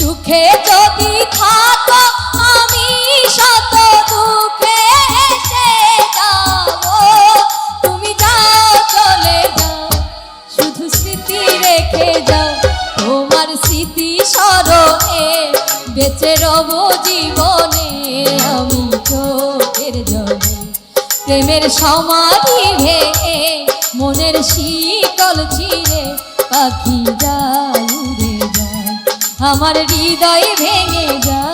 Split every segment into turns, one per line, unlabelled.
সুখে যদি থাকো আমি শত দুঃখে এসে যাব, তুমি যাও চলে যাও শুধু স্মৃতি রেখে যাও, তোমার স্মৃতি স্মরণে বেঁচে রব জীবনে আমি চোখের জলে। প্রেমের সমাধি ভেঙে মনের শীতল ছিঁড়ে পাখি যায় উড়ে যায়, আমার হৃদয় ভেঙে যায়।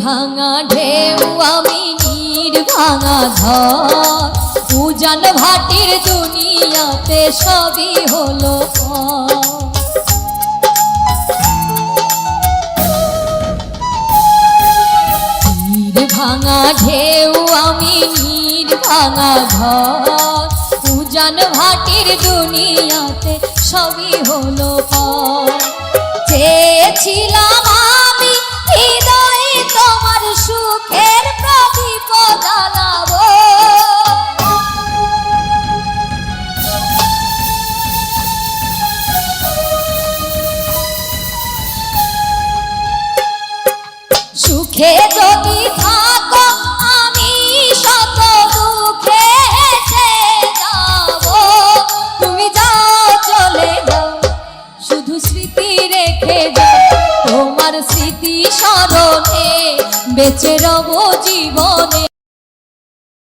ভাঙা ঢেউ আমি নীর ভাঙা ঘর, উজান ভাটির দুনিয়াতে সবই হলো নীর ভাঙা ঢেউ আমি নীর ভাঙা ঘর, উজান ভাটির দুনিয়াতে সবই হলো চেয়েছিলাম আমি হৃদয়ে তোমার সুখের প্রদীপ জ্বালাবো, সুখে যদি থাকো আমি শত দুঃখে এসে যাব, তুমি যাও চলে যাও শুধু স্মৃতি রেখে যাও, তোমার স্মৃতি স্মরণে বেঁচে রব জীবনে।